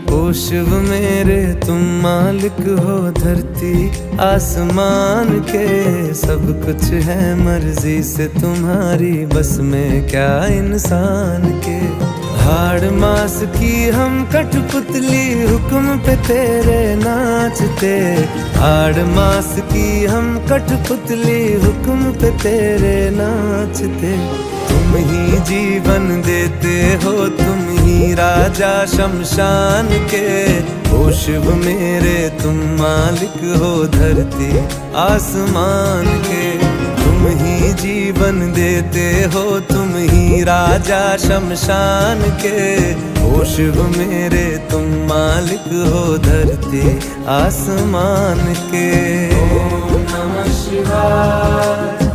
ओ शिव मेरे तुम मालिक हो धरती आसमान के, सब कुछ है मर्जी से तुम्हारी, बस में क्या इंसान के। हाड़ मास की हम कठपुतली हुक्म पे तेरे नाचते, हाड़ मास की हम कठपुतली हुक्म पे तेरे नाचते। तुम ही जीवन देते हो, तुम ही राजा शमशान के, ओ शिव मेरे तुम मालिक हो धरती आसमान के। तुम ही जीवन देते हो, तुम ही राजा शमशान के, ओ शिव मेरे तुम मालिक हो धरती आसमान के। ओम नमः शिवाय।